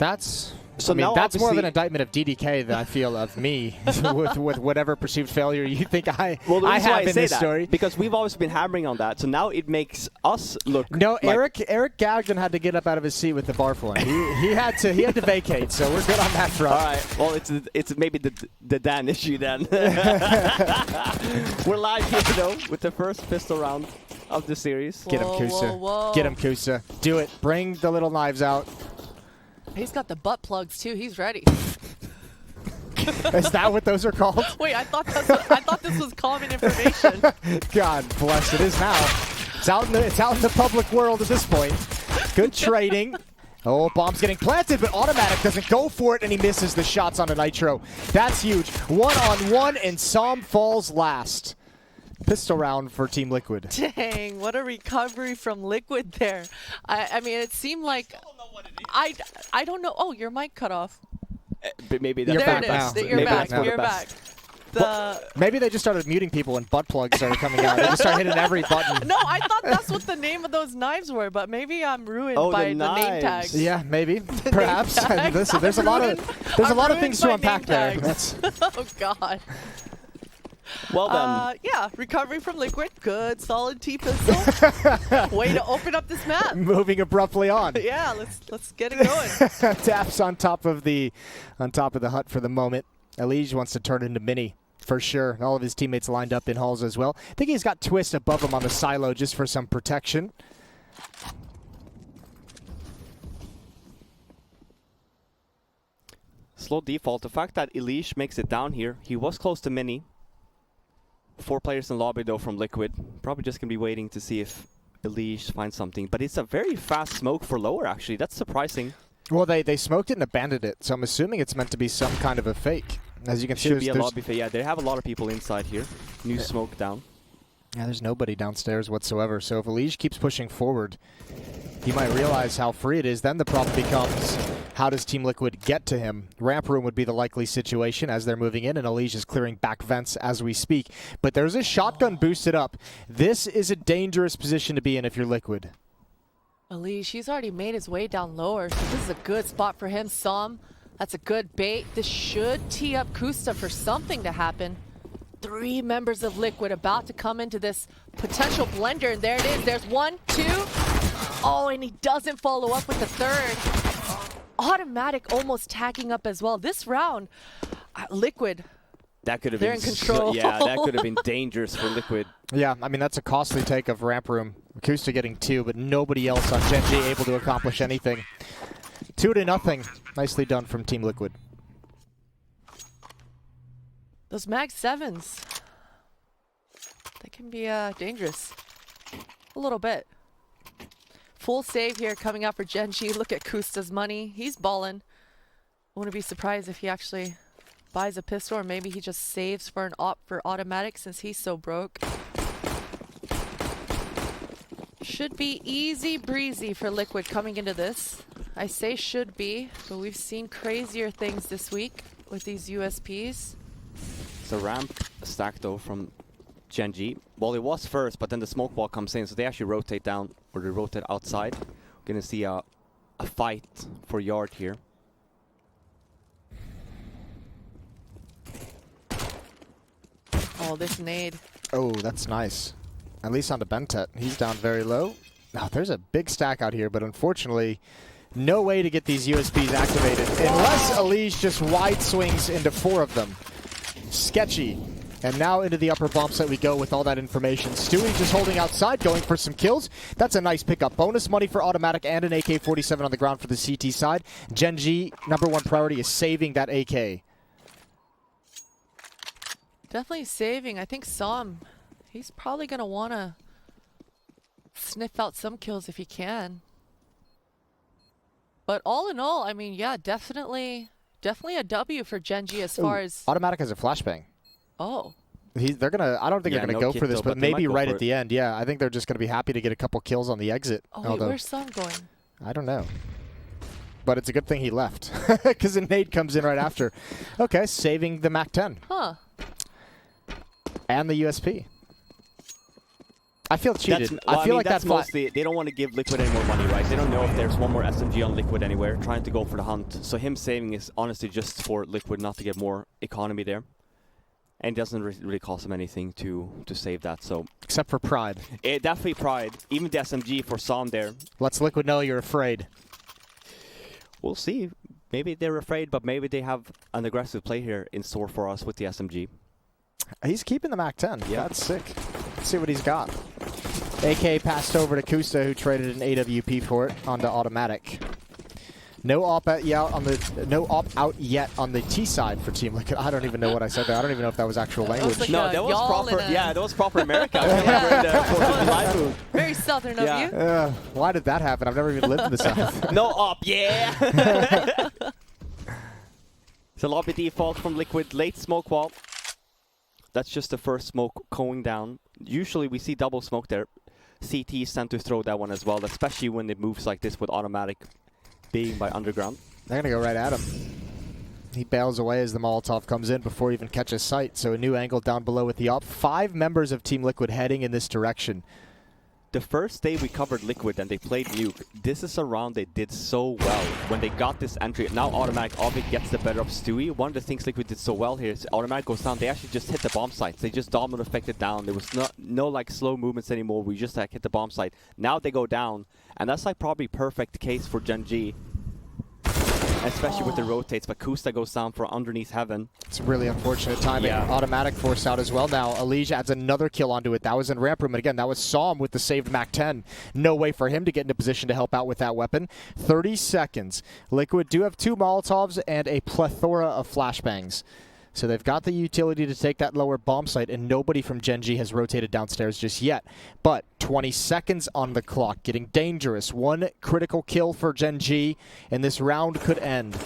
That's... So I mean, now that's more of an indictment of DDK than I feel of me with whatever perceived failure you think I have in this story. Because we've always been hammering on that, so now it makes us look. No, like Eric Gagden had to get up out of his seat with the barf one. He had to vacate, so we're good on that front. All right. Well, it's maybe the Dan issue then. We're live here though with the first pistol round of the series. Get him, Kusa. Get him, Kusa. Do it. Bring the little knives out. He's got the butt plugs too. He's ready. Is that what those are called? Wait, I thought this was common information. God bless, it is now. It's out in the public world at this point. Good trading. Oh, bomb's getting planted, but Automatic doesn't go for it, and he misses the shots on a Nitro. That's huge. 1-on-1, and Som falls last. Pistol round for Team Liquid. Dang, what a recovery from Liquid there. I mean, it seemed like... I don't know. Oh, your mic cut off. But maybe that's there back it now. is. You're Maybe back. that's You're back. Maybe they just started muting people and butt plugs started coming out. They just started hitting every button. No, I thought that's what the name of those knives were, but maybe I'm ruined by the name tags. Yeah, maybe. Perhaps. Listen, there's a lot of things to unpack there. Oh God. Well done. Yeah, recovery from Liquid. Good, solid T-pistol. Way to open up this map. Moving abruptly on. Yeah, let's get it going. Taps on top of the hut for the moment. Elige wants to turn into Mini for sure. All of his teammates lined up in halls as well. I think he's got Twist above him on the silo just for some protection. Slow default. The fact that Elige makes it down here, he was close to Mini. 4 players in lobby though from Liquid. Probably just gonna be waiting to see if Elige finds something. But it's a very fast smoke for lower actually. That's surprising. Well, they smoked it and abandoned it, so I'm assuming it's meant to be some kind of a fake. As you can see, should be a lobby fake. Yeah, they have a lot of people inside here. New smoke down. Yeah, there's nobody downstairs whatsoever. So if Elige keeps pushing forward, he might realize how free it is. Then the problem becomes, how does Team Liquid get to him? Ramp room would be the likely situation as they're moving in, and Elige is clearing back vents as we speak. But there's a shotgun boosted up. This is a dangerous position to be in if you're Liquid. Elige, he's already made his way down lower, so this is a good spot for him. Som, that's a good bait. This should tee up Kusta for something to happen. 3 members of Liquid about to come into this potential blender, and there it is. There's 1, 2. Oh, and he doesn't follow up with the 3rd. Automatic almost tagging up as well. This round, Liquid, that could have they're been in control. Yeah, that could have been dangerous for Liquid. Yeah, I mean, that's a costly take of ramp room. Kusta getting 2, but nobody else on Gen G able to accomplish anything. 2-0. Nicely done from Team Liquid. Those Mag 7s, they can be dangerous. A little bit. Full save here coming out for Gen G. Look at Kusta's money. He's ballin'. Wouldn't be surprised if he actually buys a pistol, or maybe he just saves for an op for Automatic since he's so broke. Should be easy breezy for Liquid coming into this. I say should be, but we've seen crazier things this week with these USPs. It's a ramp stack though from Gen G. Well, it was first, but then the smoke wall comes in, so they actually rotate down, or they rotate outside. We're gonna see a fight for yard here. Oh, this nade. Oh, that's nice. At least on the Bentet. He's down very low. Now, there's a big stack out here, but unfortunately, no way to get these USBs activated. Unless Elige just wide swings into 4 of them. Sketchy. And now into the upper bomb site we go with all that information. Stewie just holding outside, going for some kills. That's a nice pickup. Bonus money for Automatic and an AK-47 on the ground for the CT side. Gen G, #1 priority is saving that AK. Definitely saving. I think Som, he's probably going to want to sniff out some kills if he can. But all in all, I mean, yeah, definitely a W for Gen G as far as... Automatic has a flashbang. Oh. They're gonna. I don't think they're gonna go for this, but maybe right at the end. Yeah, I think they're just gonna be happy to get a couple kills on the exit. Oh, wait, where's Som going? I don't know. But it's a good thing he left, because a nade comes in right after. Okay, saving the MAC-10. Huh. And the USP. I feel cheated. Well, I feel like that's that mostly, they don't want to give Liquid any more money, right? They don't know if there's one more SMG on Liquid anywhere, trying to go for the hunt. So him saving is honestly just for Liquid not to get more economy there. And it doesn't really cost him anything to save that, so... Except for pride. Definitely pride. Even the SMG for Sam there. Let's Liquid know you're afraid. We'll see. Maybe they're afraid, but maybe they have an aggressive play here in store for us with the SMG. He's keeping the MAC-10. Yeah. That's sick. Let's see what he's got. AK passed over to Kusta, who traded an AWP for it onto Automatic. No op out yet on the T side for Team Liquid. I don't even know what I said there. I don't even know if that was actual language. Like No, that was proper. Yeah, that was proper America. Very southern of you. Why did that happen? I've never even lived in the South. No op, yeah. So lobby default from Liquid, late smoke wall. That's just the first smoke going down. Usually we see double smoke there. CTs tend to throw that one as well, especially when it moves like this with Automatic being by underground. They're going to go right at him. He bails away as the Molotov comes in before he even catches sight. So a new angle down below with the op. 5 members of Team Liquid heading in this direction. The first day we covered Liquid and they played Nuke, this is a round they did so well. When they got this entry, now Automatic obviously gets the better of Stewie. One of the things Liquid did so well here is Automatic goes down. They actually just hit the bomb sites. They just domino effected down. There was no like slow movements anymore. We just like hit the bomb site. Now they go down, and that's like probably perfect case for Gen G. Especially with the rotates, but Kusta goes down for underneath Heaven. It's really unfortunate timing. Yeah. Automatic forced out as well now. Elige adds another kill onto it. That was in ramp room, and again, that was Psalm with the saved MAC-10. No way for him to get into position to help out with that weapon. 30 seconds. Liquid do have 2 Molotovs and a plethora of flashbangs. So they've got the utility to take that lower bomb site, and nobody from Gen G has rotated downstairs just yet. But 20 seconds on the clock, getting dangerous. 1 critical kill for Gen G, and this round could end.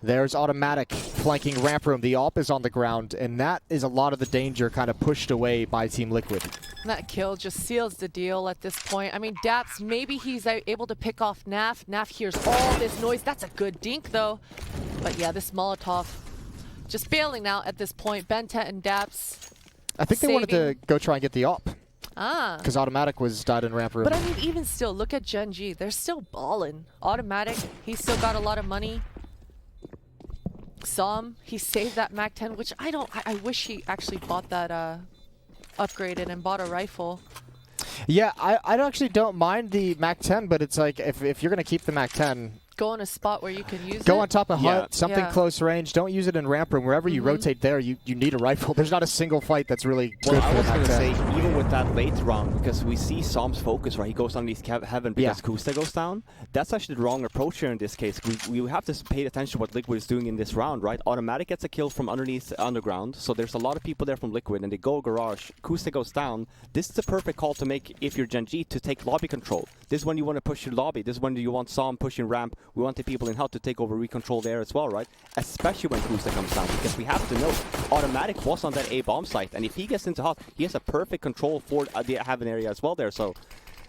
There's Automatic flanking ramp room. The AWP is on the ground, and that is a lot of the danger kind of pushed away by Team Liquid. That kill just seals the deal at this point. I mean, Daps, maybe he's able to pick off Naf. Naf hears all this noise. That's a good dink, though. But yeah, this Molotov just failing now at this point. Bentet and Daps. I think they wanted to go try and get the AWP. Ah. Because Automatic was died in ramp room. But I mean, even still, look at Gen G. They're still balling. Automatic, he's still got a lot of money. Psalm, he saved that MAC-10, which I wish he actually bought that upgraded and bought a rifle. Yeah, I actually don't mind the MAC-10, but it's like if you're going to keep the MAC-10, Go in a spot where you can use it. go on top of Yeah. hut, something Yeah. close range. Don't use it in ramp room. Wherever you rotate there, you need a rifle. There's not a single fight that's really Well, good I for was the going to MAC-10. say, even with that late round, because we see Psalm's focus, right? He goes underneath Heaven because Kusta goes down. That's actually the wrong approach here in this case. We have to pay attention to what Liquid is doing in this round, right? Automatic gets a kill from underneath underground, so there's a lot of people there from Liquid, and they go garage. Kusta goes down. This is the perfect call to make if you're Gen G to take lobby control. This is when you want to push your lobby. This is when you want Psalm pushing ramp. We want the people in hut to take over recontrol there as well, right? Especially when Kusta comes down, because we have to know Automatic was on that A bomb site, and if he gets into hut, he has a perfect control for the Heaven area as well there. So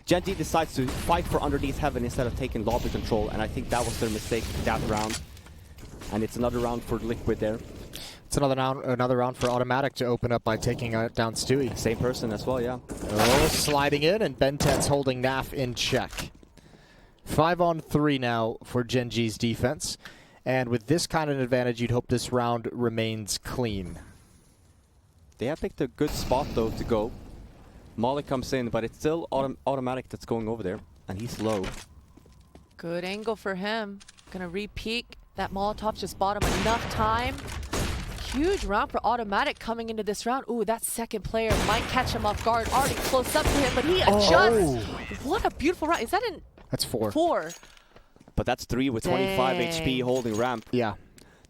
Gen G decides to fight for underneath Heaven instead of taking lobby control, and I think that was their mistake that round. And it's another round for Liquid there. It's another round for Automatic to open up by taking down Stewie. Same person as well, yeah. Oh, sliding in, and Bentet's holding Naf in check. 5-on-3 now for Gen G's defense. And with this kind of advantage, you'd hope this round remains clean. They have picked a good spot, though, to go. Molly comes in, but it's still Automatic that's going over there, and he's low. Good angle for him. Gonna re-peek. That Molotov just bought him enough time. Huge round for Automatic coming into this round. Ooh, that second player might catch him off guard. Already close up to him, but he adjusts. What a beautiful round. Is that an That's 4. 4? But that's 3 with 25 HP holding ramp. Yeah.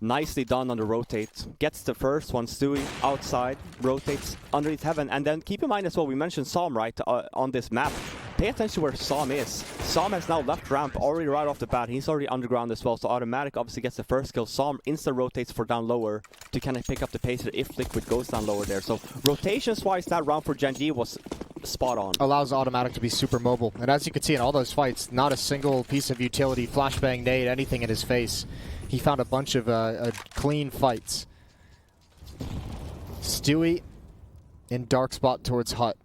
Nicely done on the rotate. Gets the first one, Stewie, outside, rotates underneath Heaven. And then keep in mind as well, we mentioned Psalm, right, on this map. Pay attention where Psalm is. Psalm has now left ramp already right off the bat. He's already underground as well, so Automatic obviously gets the first kill. Psalm insta-rotates for down lower to kind of pick up the pacer if Liquid goes down lower there. So rotations-wise, that round for Gen G was spot on. Allows Automatic to be super mobile. And as you can see in all those fights, not a single piece of utility, flashbang, nade, anything in his face. He found a bunch of clean fights. Stewie in dark spot towards hut.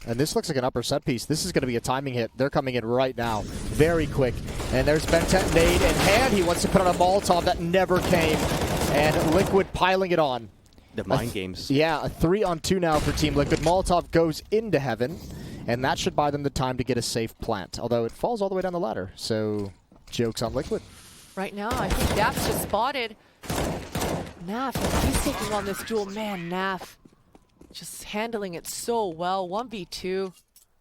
And this looks like an upper set piece. This is going to be a timing hit. They're coming in right now. Very quick. And there's Bentet nade in hand. He wants to put on a Molotov that never came. And Liquid piling it on. The mind games. Yeah, a 3-on-2 now for Team Liquid. Molotov goes into heaven. And that should buy them the time to get a safe plant. Although it falls all the way down the ladder. So, joke's on Liquid. Right now, I think Naf's just spotted Naf. He's taking on this duel. Man, Naf just handling it so well. 1v2.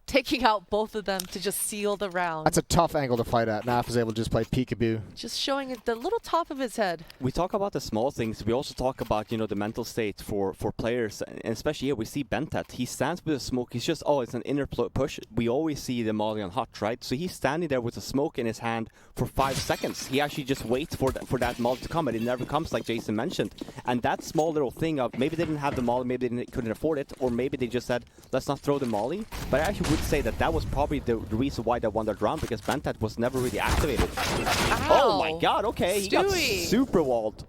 Taking out both of them to just seal the round. That's a tough angle to fight at. Naf is able to just play peekaboo. Just showing it the little top of his head. We talk about the small things. We also talk about, you know, the mental state for players. And especially here, we see Bentet. He stands with a smoke. He's just, oh, it's an inner push. We always see the Molly on hot, right? So he's standing there with a smoke in his hand for 5 seconds. He actually just waits for that Molly to come, and it never comes, like Jason mentioned. And that small little thing of maybe they didn't have the Molly, maybe they couldn't afford it, or maybe they just said, let's not throw the Molly. But I actually would say that was probably the reason why they won that round, because Bentet was never really activated. Ow. Oh my god, okay, Stewie. he got super walled.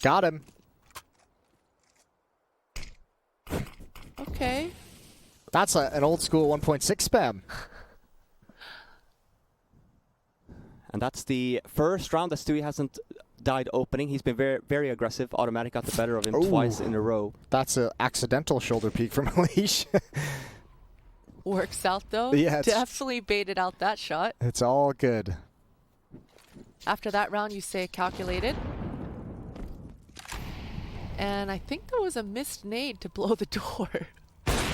Got him. Okay. That's an old school 1.6 spam. And that's the first round that Stewie hasn't died opening. He's been very, very aggressive. Automatic got the better of him twice in a row. That's an accidental shoulder peek from Unleash. Works out though. Yeah, Definitely baited out that shot. It's all good. After that round, you say calculated. And I think there was a missed nade to blow the door.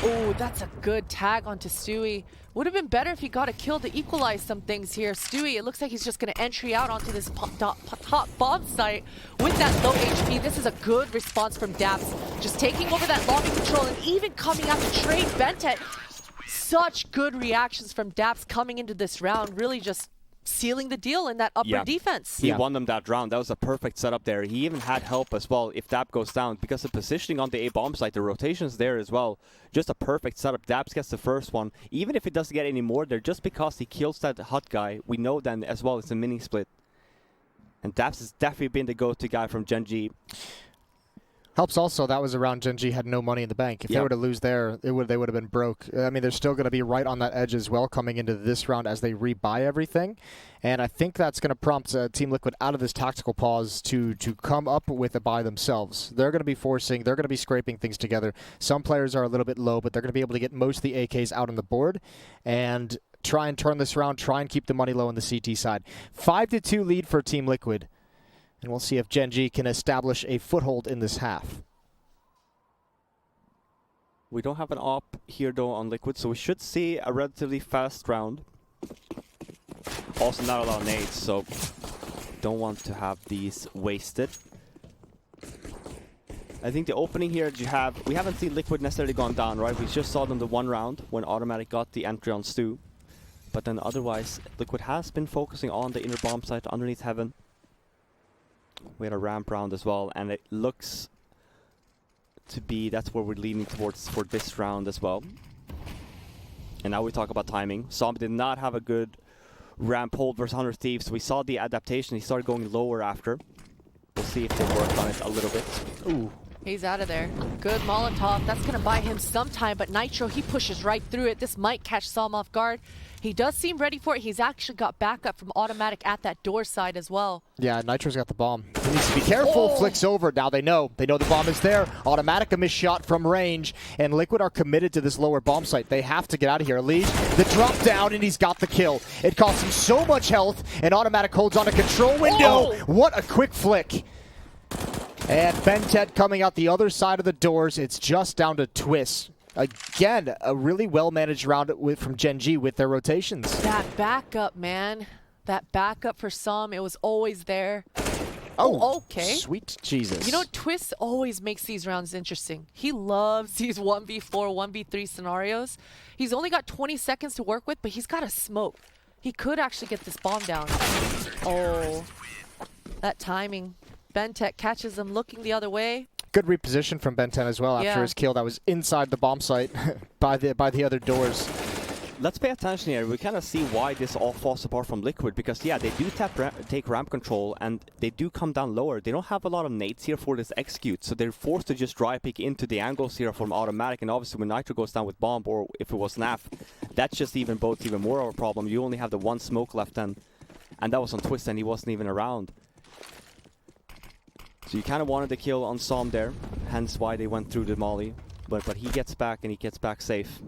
Oh, that's a good tag onto Stewie. Would have been better if he got a kill to equalize some things here. Stewie, it looks like he's just going to entry out onto this top bomb site with that low HP. This is a good response from Daps. Just taking over that lobby control and even coming out to trade Bentet. Such good reactions from Daps coming into this round, really just sealing the deal in that upper defense. He won them that round. That was a perfect setup there. He even had help as well if Dap goes down, because the positioning on the A bomb site, the rotations there as well. Just a perfect setup. Daps gets the first one. Even if it doesn't get any more there, just because he kills that hot guy, we know then as well it's a mini split. And Daps has definitely been the go-to guy from Gen.G. Helps also, that was around Gen.G had no money in the bank. If they were to lose there, they would have been broke. I mean, they're still going to be right on that edge as well coming into this round as they rebuy everything. And I think that's going to prompt Team Liquid out of this tactical pause to come up with a buy themselves. They're going to be forcing, they're going to be scraping things together. Some players are a little bit low, but they're going to be able to get most of the AKs out on the board and try and turn this round, try and keep the money low on the CT side. 5-2 lead for Team Liquid. And we'll see if Gen.G can establish a foothold in this half. We don't have an op here though on Liquid, so we should see a relatively fast round. Also not a lot of nades, so don't want to have these wasted. I think the opening here we haven't seen Liquid necessarily gone down, right? We just saw them the one round when Automatic got the entry on Stu. But then otherwise, Liquid has been focusing on the inner bomb site underneath heaven. We had a ramp round as well, and it looks to be that's where we're leaning towards for this round as well. And now we talk about timing. Zombie did not have a good ramp hold versus 100 Thieves. We saw the adaptation. He started going lower after. We'll see if they work on it a little bit. Ooh. He's out of there. Good Molotov. That's going to buy him some time, but Nitro, he pushes right through it. This might catch Som off guard. He does seem ready for it. He's actually got backup from Automatic at that door side as well. Yeah, Nitro's got the bomb. He needs to be careful. Flicks over. Now they know. They know the bomb is there. Automatic a missed shot from range, and Liquid are committed to this lower bomb site. They have to get out of here. Lead the drop down, and he's got the kill. It costs him so much health, and Automatic holds on a control window. What a quick flick. And Bentet coming out the other side of the doors. It's just down to Twist. Again, a really well-managed round from Gen.G with their rotations. That backup, man. That backup for Som, it was always there. Oh, okay. Sweet Jesus. You know, Twist always makes these rounds interesting. He loves these 1v4, 1v3 scenarios. He's only got 20 seconds to work with, but he's got a smoke. He could actually get this bomb down. Oh, that timing. Bentet catches him looking the other way. Good reposition from Ben 10 as well after his kill that was inside the bomb site by the other doors. let's pay attention here. We kind of see why this all falls apart from Liquid, because yeah, they do take ramp control and they do come down lower. They don't have a lot of nades here for this execute, so they're forced to just dry pick into the angles here from automatic. And obviously when Nitro goes down with bomb, or if it was NAF, that's just even more of a problem. You only have the one smoke left then, and that was on Twist and he wasn't even around. So you kind of wanted the kill on Som there, hence why they went through the molly. But he gets back, and he gets back safe.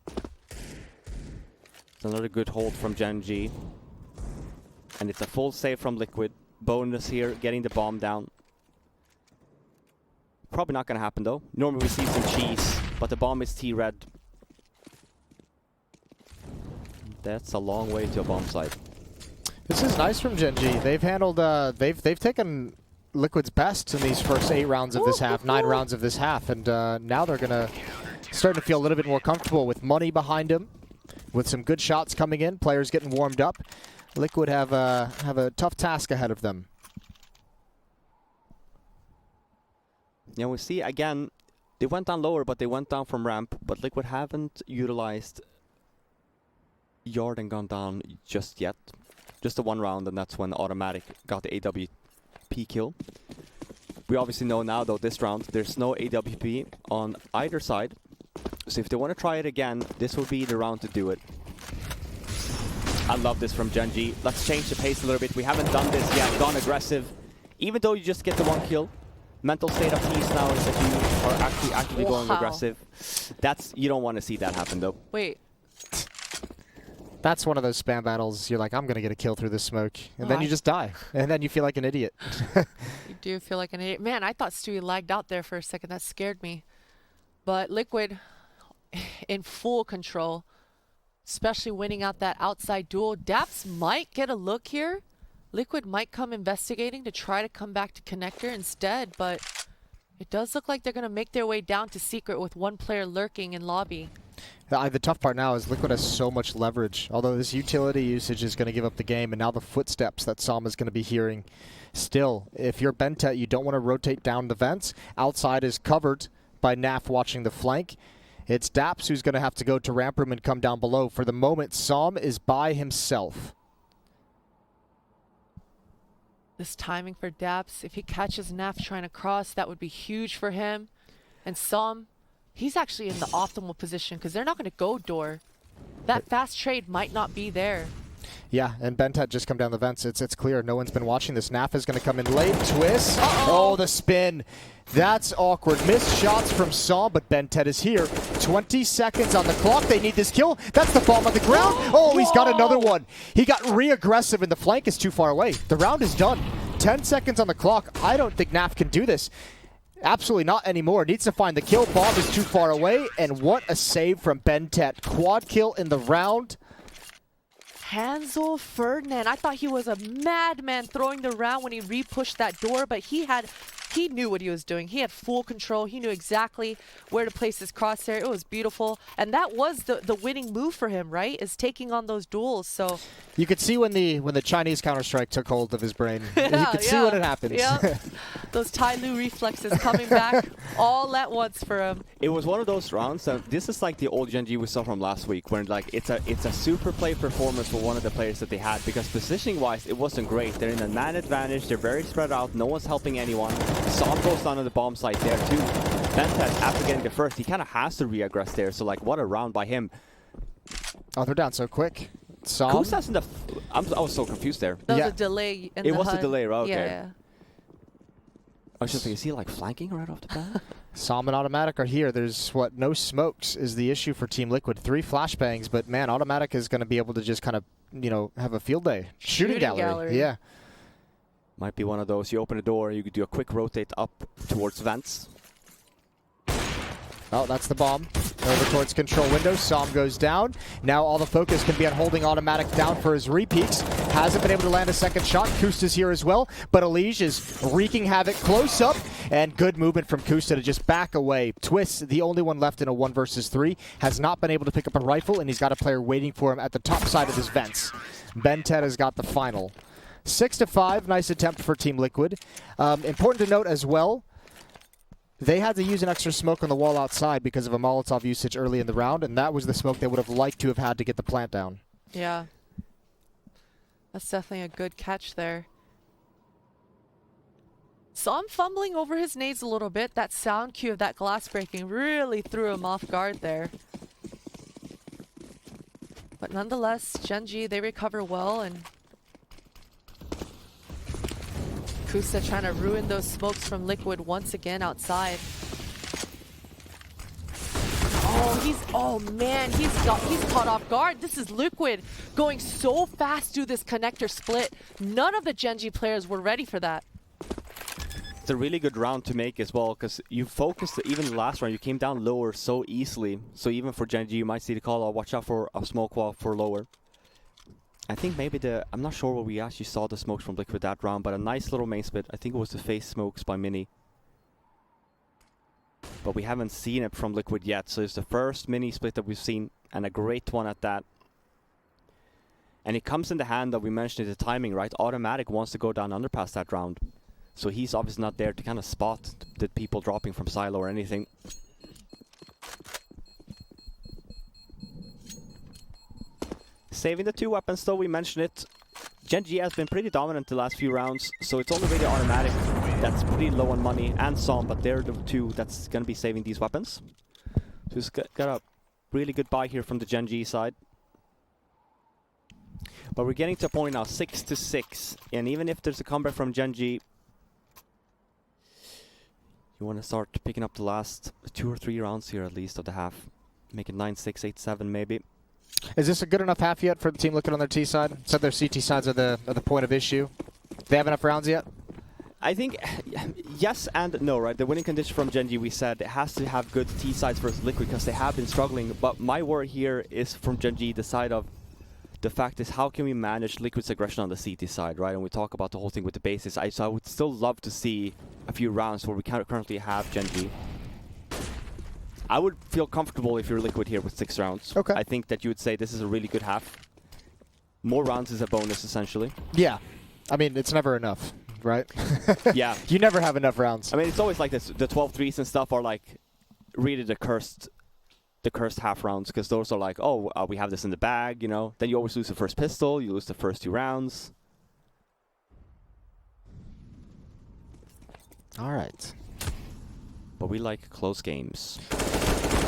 It's another good hold from Gen G. And it's a full save from Liquid. Bonus here, getting the bomb down. Probably not going to happen though. Normally we see some cheese, but the bomb is T-red. That's a long way to a bomb site. This is nice from Gen G. They've handled, they've taken Liquid's best in these first 8 rounds of this half, 9 rounds of this half, and now they're gonna start to feel a little bit more comfortable with money behind them, with some good shots coming in, players getting warmed up. Liquid have a tough task ahead of them. Yeah, we see again, they went down lower, but they went down from ramp, but Liquid haven't utilized Yard and gone down just yet. Just the 1 round, and that's when Automatic got the AWP kill. We obviously know now though this round there's no AWP on either side, so if they want to try it again, this will be the round to do it. I love this from Gen G. Let's change the pace a little bit. We haven't done this yet, gone aggressive. Even though you just get the 1 kill, mental state of peace now is that you are actually actively going aggressive. That's, you don't want to see that happen though. Wait. That's one of those spam battles. You're like, I'm going to get a kill through this smoke. And then you just die. And then you feel like an idiot. You do feel like an idiot. Man, I thought Stewie lagged out there for a second. That scared me. But Liquid in full control, especially winning out that outside duel. Daps might get a look here. Liquid might come investigating to try to come back to connector instead. But it does look like they're going to make their way down to secret with 1 player lurking in lobby. The tough part now is Liquid has so much leverage. Although this utility usage is going to give up the game, and now the footsteps that Som is going to be hearing. Still, if you're Bentet, you don't want to rotate down the vents. Outside is covered by Naf watching the flank. It's Daps who's going to have to go to ramp room and come down below. For the moment, Som is by himself. This timing for Daps, if he catches Naf trying to cross, that would be huge for him. And Som, he's actually in the optimal position because they're not going to go door. That fast trade might not be there. Yeah, and Bentet just come down the vents. It's clear. No one's been watching this. Naf is going to come in late. Twist. Oh, the spin. That's awkward. Missed shots from Som, but Bentet is here. 20 seconds on the clock. They need this kill. That's the bomb on the ground. Oh, he's got another one. He got re-aggressive, and the flank is too far away. The round is done. 10 seconds on the clock. I don't think Naf can do this. Absolutely not anymore. Needs to find the kill. Bomb is too far away. And what a save from Bentet. Quad kill in the round. Hansel Ferdinand. I thought he was a madman throwing the round when he re-pushed that door, but he knew what he was doing. He had full control. He knew exactly where to place his crosshair. It was beautiful. And that was the winning move for him, right? Is taking on those duels. So you could see when the Chinese Counter-Strike took hold of his brain. You could see when it happens. Yeah. Those Tai Lu reflexes coming back all at once for him. It was one of those rounds. This is like the old Gen G we saw from last week, where like it's a super play performance for one of the players that they had, because positioning-wise it wasn't great. They're in a man advantage. They're very spread out. No one's helping anyone. Som goes down on the bomb site there too. Bentet, after getting the first, he kind of has to re-aggress there. So like, what a round by him. Oh, they're down so quick. Som. Kusa's in the. I was so confused there. There was a delay in the It was HUD. a delay, right? Okay. Yeah. I was just thinking, is he like flanking right off the bat? Som and Automatic are here. There's no smokes is the issue for Team Liquid. 3 flashbangs, but man, Automatic is going to be able to just kind of, have a field day. Shooting gallery. Yeah. Might be one of those. You open the door, you could do a quick rotate up towards vents. Oh, that's the bomb. Over towards control window. Som goes down. Now all the focus can be on holding Automatic down for his repeaks. Hasn't been able to land a second shot. Kusta's here as well, but Elige is wreaking havoc close up, and good movement from Kusta to just back away. Twist, the only one left in a 1 versus 3, has not been able to pick up a rifle, and he's got a player waiting for him at the top side of his vents. Bentet has got the final. 6-5, nice attempt for Team Liquid. Important to note as well, They had to use an extra smoke on the wall outside because of a Molotov usage early in the round, and that was the smoke they would have liked to have had to get the plant down. Yeah. That's definitely a good catch there. Saw him fumbling over his nades a little bit. That sound cue of that glass breaking really threw him off guard there. But nonetheless, Gen.G, they recover well, and Kusa trying to ruin those smokes from Liquid once again outside. Oh man, he's caught off guard. This is Liquid going so fast through this connector split. None of the Gen.G players were ready for that. It's a really good round to make as well, because you focused, even the last round, you came down lower so easily. So even for Gen.G, you might see the call, watch out for a smoke wall for lower. I think maybe I'm not sure where we actually saw the smokes from Liquid that round, but a nice little main split. I think it was the face smokes by Mini. But we haven't seen it from Liquid yet, so it's the first Mini split that we've seen, and a great one at that. And it comes in the hand that we mentioned the timing, right? Automatic wants to go down underpass that round. So he's obviously not there to kind of spot the people dropping from silo or anything. Saving the 2 weapons though, we mentioned it. Gen.G has been pretty dominant the last few rounds, so it's only really Automatic that's pretty low on money, and Som, but they're the 2 that's going to be saving these weapons. So he's got a really good buy here from the Gen.G side. But we're getting to a point now, 6-6, and even if there's a comeback from Gen.G, you want to start picking up the last 2 or 3 rounds here at least of the half. Make it 9-6, 8-7 maybe. Is this a good enough half yet for the team looking on their T side? Said their CT sides are the point of issue. Do they have enough rounds yet? I think yes and no, right? The winning condition from Gen.G, we said it has to have good T sides versus Liquid because they have been struggling. But my worry here is from Gen.G, the side of the fact is how can we manage Liquid's aggression on the CT side, right? And we talk about the whole thing with the bases. So I would still love to see a few rounds where we currently have Gen.G. I would feel comfortable if you're Liquid here with 6 rounds. Okay. I think that you would say this is a really good half. More rounds is a bonus, essentially. Yeah. I mean, it's never enough, right? Yeah. You never have enough rounds. I mean, it's always like this. The 12 threes and stuff are like really the cursed half rounds, because those are like, oh, we have this in the bag, you know. Then you always lose the first pistol, you lose the first 2 rounds. All right. But we like close games.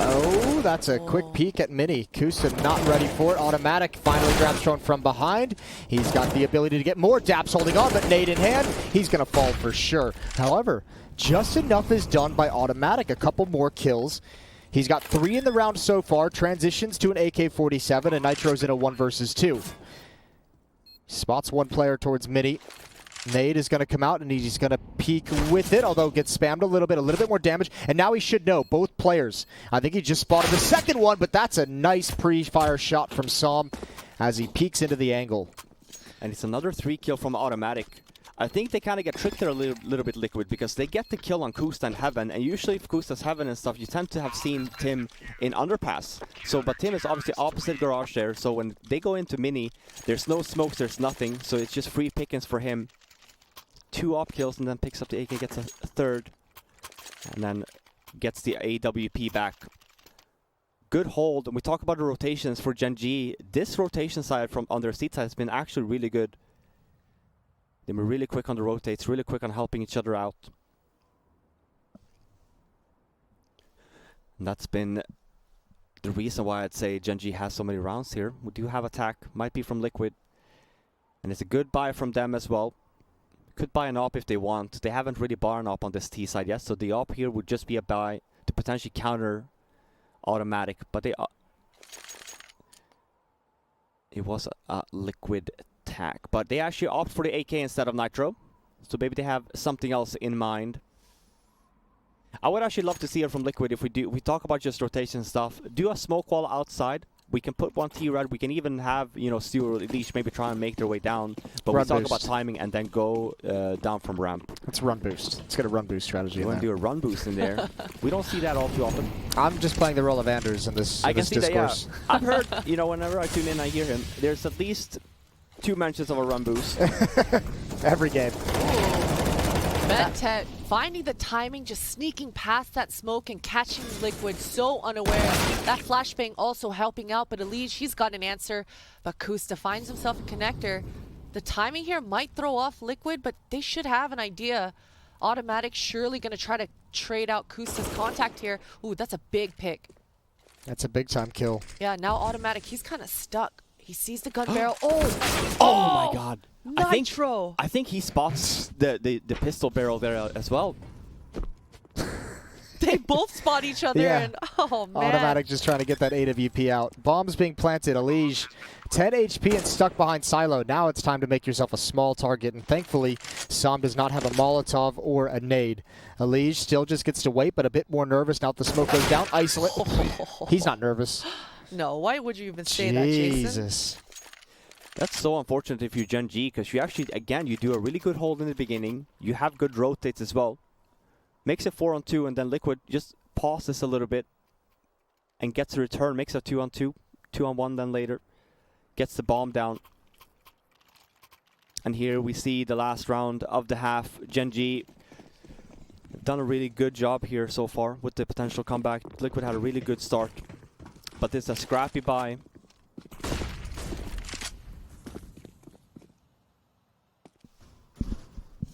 Oh, that's a quick peek at Mini. Kusa not ready for it. Automatic finally grabs thrown from behind. He's got the ability to get more. Daps holding on, but nade in hand. He's going to fall for sure. However, just enough is done by Automatic. A couple more kills. He's got 3 in the round so far. Transitions to an AK-47, and Nitro's in a 1 versus 2. Spots one player towards Mini. Nade is going to come out, and he's going to peek with it, although gets spammed a little bit more damage. And now he should know, both players. I think he just spotted the second one, but that's a nice pre-fire shot from Som as he peeks into the angle. And it's another 3 kill from Automatic. I think they kind of get tricked there a little bit, Liquid, because they get the kill on Kusta and Heaven, and usually if Kusta's Heaven and stuff, you tend to have seen Tim in Underpass. But Tim is obviously opposite Garage there, so when they go into Mini, there's no smokes, there's nothing, so it's just free pickings for him. 2 op kills, and then picks up the AK, gets a 3rd, and then gets the AWP back. Good hold, and we talk about the rotations for Gen.G. This rotation side from on their seat side has been actually really good. They were really quick on the rotates, really quick on helping each other out. And that's been the reason why I'd say Gen.G has so many rounds here. We do have attack, might be from Liquid. And it's a good buy from them as well. Could buy an op if they want. They haven't really bought an op on this T side yet, so the op here would just be a buy to potentially counter Automatic. But they it was a Liquid attack, but they actually opt for the AK instead of Nitro, so maybe they have something else in mind. I would actually love to see it from Liquid if we talk about just rotation stuff. Do a smoke wall outside. We can put one T-Red. We can even have, you know, Stu or Leash maybe try and make their way down. But we talk about timing and then go down from ramp. Let's run boost. Let's get a run boost strategy. You want to do a run boost in there? We don't see that all too often. I'm just playing the role of Anders in this, I can see discourse. that, yeah. I've heard, you know, whenever I tune in, I hear him. There's at least 2 mentions of a run boost. Every game. Mentet finding the timing, just sneaking past that smoke and catching Liquid so unaware. That flashbang also helping out, but Elige, he's got an answer. But Kusta finds himself a connector. The timing here might throw off Liquid, but they should have an idea. Automatic surely going to try to trade out Kusta's contact here. Ooh, that's a big pick. That's a big time kill. Yeah, now Automatic, he's kind of stuck. He sees the gun barrel. Oh! Oh my god. Nitro! I think he spots the pistol barrel there as well. They both spot each other, Yeah. and oh man. Automatic just trying to get that AWP out. Bombs being planted. Elige, 10 HP and stuck behind Silo. Now it's time to make yourself a small target, and thankfully, Sam does not have a Molotov or a nade. Elige still just gets to wait, but a bit more nervous now that the smoke goes down. Isolate. He's not nervous. No, why would you even say that, Jason? Jesus. That's so unfortunate if you're Gen G, because you actually, again, you do a really good hold in the beginning. You have good rotates as well. Makes it 4-on-2, and then Liquid just pauses a little bit and gets a return. Makes a 2-on-2, 2-on-1 then later. Gets the bomb down. And here we see the last round of the half. Gen G done a really good job here so far with the potential comeback. Liquid had a really good start, but this is a scrappy buy.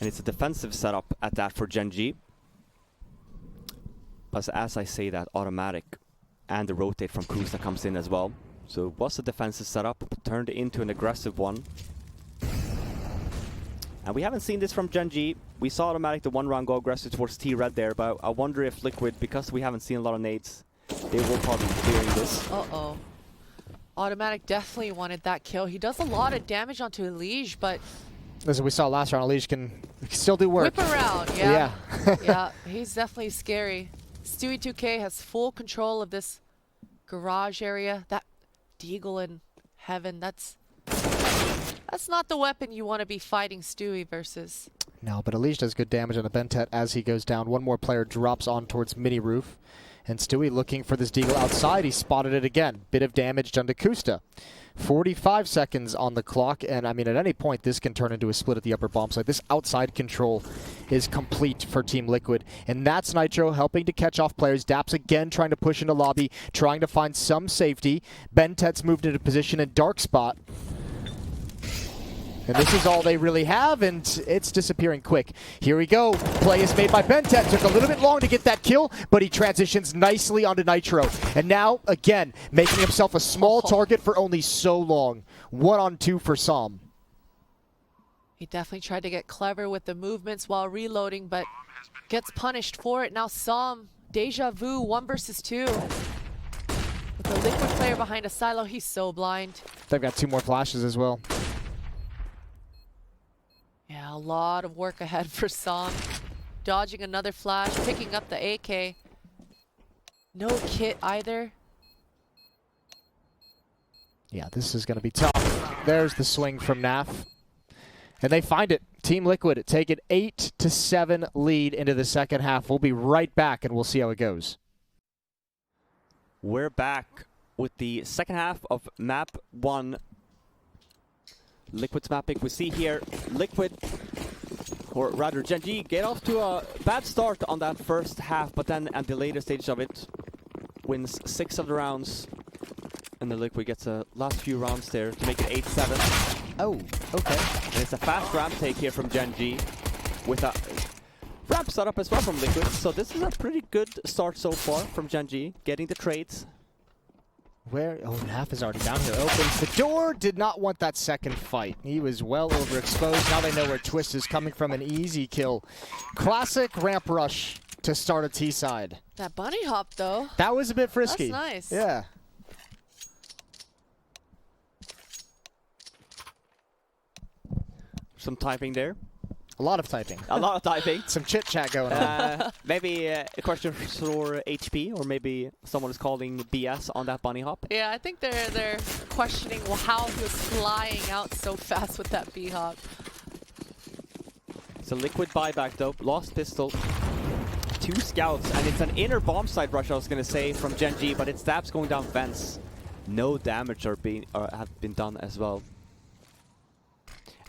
And it's a defensive setup at that for Gen G. As I say that, Automatic and the rotate from Kusta comes in as well. So it was a defensive setup, but turned into an aggressive one. And we haven't seen this from Gen G. We saw Automatic the one round go aggressive towards T-Red there, but I wonder if Liquid, because we haven't seen a lot of nades, they will probably be clearing this. Uh-oh. Automatic definitely wanted that kill. He does a lot of damage onto Elige, but As we saw last round, Elige can still do work. whip around, yeah. Yeah. Yeah, he's definitely scary. Stewie 2K has full control of this garage area. That Deagle in heaven, that's not the weapon you want to be fighting Stewie versus. No, but Elige does good damage on the Bentet as he goes down. One more player drops on towards mini roof. And Stewie looking for this Deagle outside. He spotted it again. Bit of damage done to Kusta. 45 seconds on the clock, and I mean, at any point, this can turn into a split at the upper bomb site. This outside control is complete for Team Liquid, and that's Nitro helping to catch off players. Daps again trying to push into lobby, trying to find some safety. Bentet's moved into position in dark spot. And this is all they really have, and it's disappearing quick. Here we go. Play is made by Bentet. Took a little bit long to get that kill, but he transitions nicely onto Nitro. And now, again, making himself a small target for only so long. 1-on-2 for Sam. He definitely tried to get clever with the movements while reloading, but gets punished for it. Now Sam, deja vu, 1 versus 2. With the Liquid player behind a silo, he's so blind. They've got 2 more flashes as well. Yeah, a lot of work ahead for Sam. Dodging another flash, picking up the AK. No kit either. Yeah, this is going to be tough. There's the swing from Naf. And they find it. Team Liquid take an 8-7 lead into the second half. We'll be right back, and we'll see how it goes. We're back with the second half of map 1. Liquid's mapping. We see here Liquid, or rather Gen G, get off to a bad start on that first half, but then at the later stage of it, wins 6 of the rounds. And the Liquid gets a last few rounds there to make it 8-7. Oh, okay. And it's a fast ramp take here from Gen G with a ramp setup as well from Liquid. So this is a pretty good start so far from Gen G, getting the trades. Where? Oh, Naf is already down here. Opens the door. Did not want that second fight. He was well overexposed. Now they know where Twist is coming from. An easy kill. Classic ramp rush to start a T side. That bunny hop, though. That was a bit frisky. That's nice. Yeah. Some typing there. A lot of typing. A lot of typing. Some chit chat going on. Maybe a question for HP, or maybe someone is calling BS on that bunny hop. Yeah, I think they're questioning how he was flying out so fast with that B hop. It's a Liquid buyback though. Lost pistol. 2 scouts, and it's an inner bomb side rush, I was going to say, from Gen G, but it's Daps going down fence. No damage have been done as well.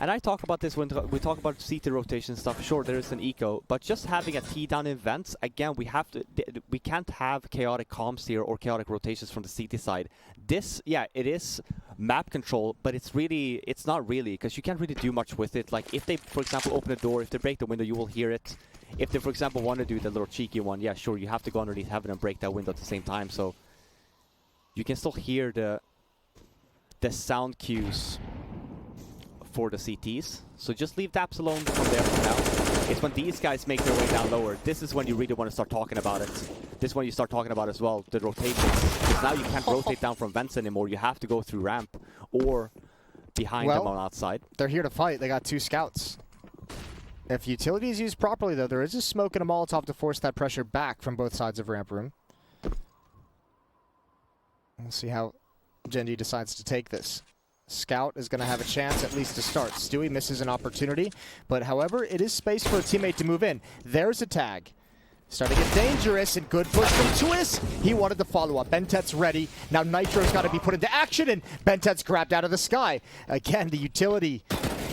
And I talk about this when we talk about CT rotation stuff. Sure, there is an eco, but just having a T down in vents, again, we can't have chaotic comms here or chaotic rotations from the CT side. This, yeah, it is map control, but it's not really, because you can't really do much with it. Like if they, for example, open a door, if they break the window, you will hear it. If they, for example, want to do the little cheeky one, yeah, sure, you have to go underneath heaven and break that window at the same time. So you can still hear the sound cues for the CTs. So just leave DAPS alone from there for now. It's when these guys make their way down lower. This is when you really want to start talking about it. This is when you start talking about as well, the rotations. Because now you can't rotate down from vents anymore. You have to go through ramp or behind them on outside. They're here to fight. They got 2 scouts. If utility is used properly, though, there is a smoke and a Molotov to force that pressure back from both sides of ramp room. We'll see how Genji decides to take this. Scout is going to have a chance at least to start. Stewie misses an opportunity, but however, it is space for a teammate to move in. There's a tag. Starting to get dangerous, and good push from Twist. He wanted the follow-up. Bentet's ready. Now Nitro's got to be put into action, and Bentet's grabbed out of the sky. Again, the utility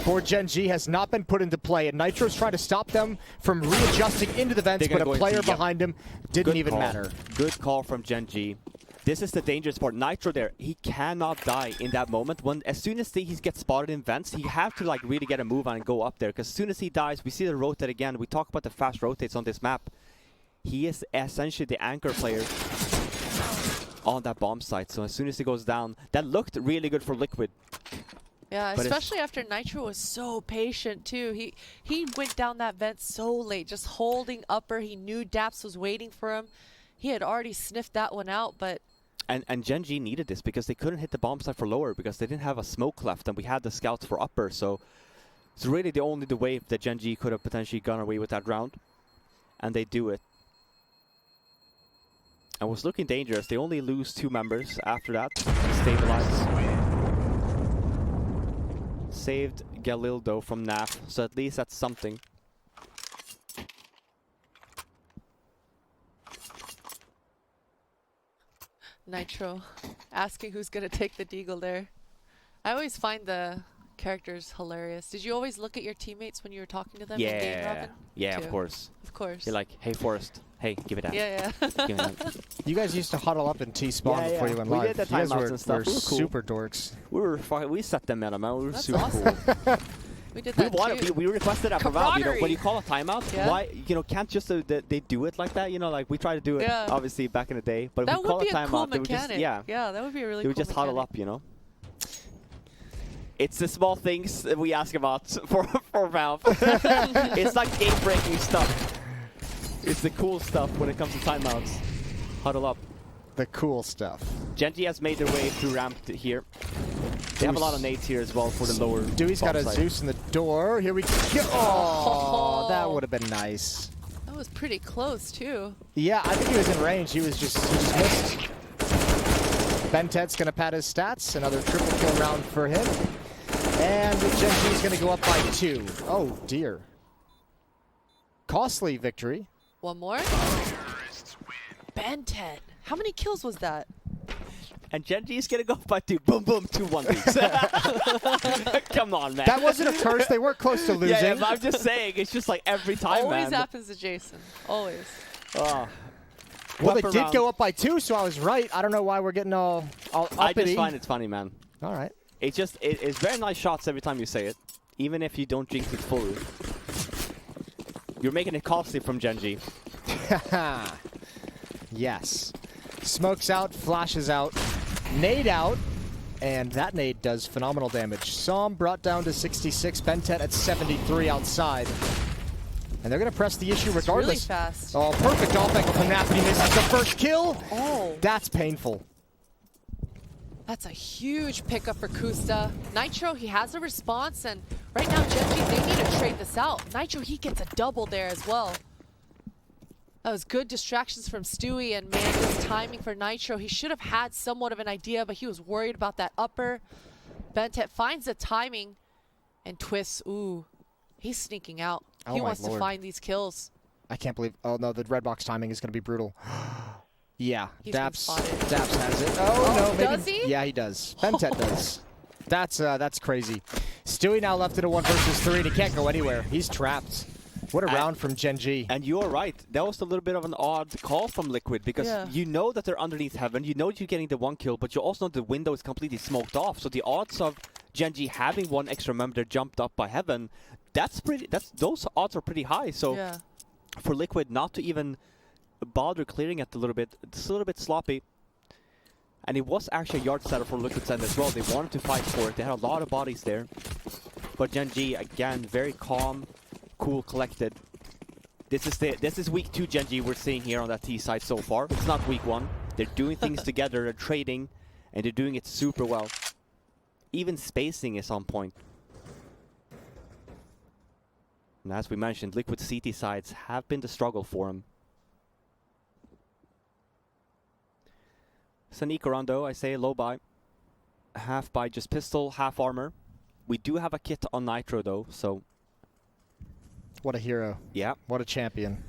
for Genji has not been put into play, and Nitro's trying to stop them from readjusting into the vents, but a player behind him didn't even matter. Good call from Genji. This is the dangerous part. Nitro there, he cannot die in that moment. As soon as he gets spotted in vents, he have to like really get a move on and go up there. Because as soon as he dies, we see the rotate again. We talk about the fast rotates on this map. He is essentially the anchor player on that bomb site. So as soon as he goes down, that looked really good for Liquid. Yeah, but especially after Nitro was so patient too. He went down that vent so late, just holding upper. He knew Daps was waiting for him. He had already sniffed that one out, but... And Genji needed this because they couldn't hit the bomb site for lower because they didn't have a smoke left, and we had the scouts for upper. So it's really the only way that Genji could have potentially gone away with that round, and they do it. And was looking dangerous. They only lose 2 members after that. Stabilize. Saved Galildo from NAF, so at least that's something. Nitro asking who's going to take the deagle there. I always find the characters hilarious. Did you always look at your teammates when you were talking to them in game, Robin? Yeah, of course. Of course. You're like, hey, Forrest. Hey, give it out. Yeah, yeah. Give it out. You guys used to huddle up in T-spawn before you went live. We did the you guys timeouts and stuff. were We were cool. super dorks. We set them in, man. We were That's super awesome. cool. We did that too. We requested that from Valve. You know, when you call a timeout, Yeah. why can't just they do it like that? You know, like we try to do it obviously back in the day, but that if we call would be a timeout, cool they would just yeah, that would be a really they cool would just huddle mechanic. up, you know. It's the small things that we ask about for Valve. It's not game-breaking stuff. It's the cool stuff when it comes to timeouts. Huddle up. The cool stuff. Genji has made their way through ramp here. They have a lot of nades here as well for the lower. Dewey's got a side. Zeus in the door. Here we go. Oh, that would have been nice. That was pretty close too. Yeah, I think he was in range. He just missed. Bentet's going to pad his stats. Another triple kill round for him. And Genji's going to go up by 2. Oh, dear. Costly victory. One more. Bentet. How many kills was that? And Genji is going to go up by 2. Boom, boom, 2-1. Come on, man. That wasn't a curse. They weren't close to losing. Yeah, but I'm just saying. It's just like every time, Always man. happens to Jason. Always. Oh. Well, they did go up by 2, so I was right. I don't know why we're getting all uppity. I just find it funny, man. All right. It's very nice shots every time you say it, even if you don't jinx it fully. You're making it costly from Genji. Yes. Smokes out, flashes out, nade out, and that nade does phenomenal damage. Som brought down to 66, Bentet at 73 outside. And they're going to press the issue regardless. Really fast. Oh, perfect off angle from Nap, and he misses the first kill. Oh. That's painful. That's a huge pickup for Kusta. Nitro, he has a response, and right now, Genji, they need to trade this out. Nitro, he gets a double there as well. That was good distractions from Stewie, and man, this timing for Nitro, he should have had somewhat of an idea, but he was worried about that upper. Bentet finds the timing, and Twist, ooh, he's sneaking out. He wants to find these kills. I can't believe, oh no, the red box timing is going to be brutal. Yeah, Daps has it. Oh, no, maybe. Does he? Yeah, he does. Bentet does. That's crazy. Stewie now left in a 1 versus 3, and he can't go anywhere. He's trapped. What a round from Gen G. And you're right. That was a little bit of an odd call from Liquid because you know that they're underneath Heaven. You know you're getting the 1 kill, but you also know the window is completely smoked off. So the odds of Gen G having 1 extra member jumped up by Heaven, those odds are pretty high. So for Liquid not to even bother clearing it a little bit, it's a little bit sloppy. And it was actually a yard setup for Liquid's end as well. They wanted to fight for it. They had a lot of bodies there. But Gen G, again, very calm, cool, collected. This is week 2 Gen G we're seeing here on that T side so far. It's not week 1. They're doing things together, they're trading, and they're doing it super well. Even spacing is on point. And as we mentioned, Liquid CT sides have been the struggle for them. Sneak around though, I say low buy. Half buy, just pistol, half armor. We do have a kit on Nitro though, so... What a hero. Yeah. What a champion.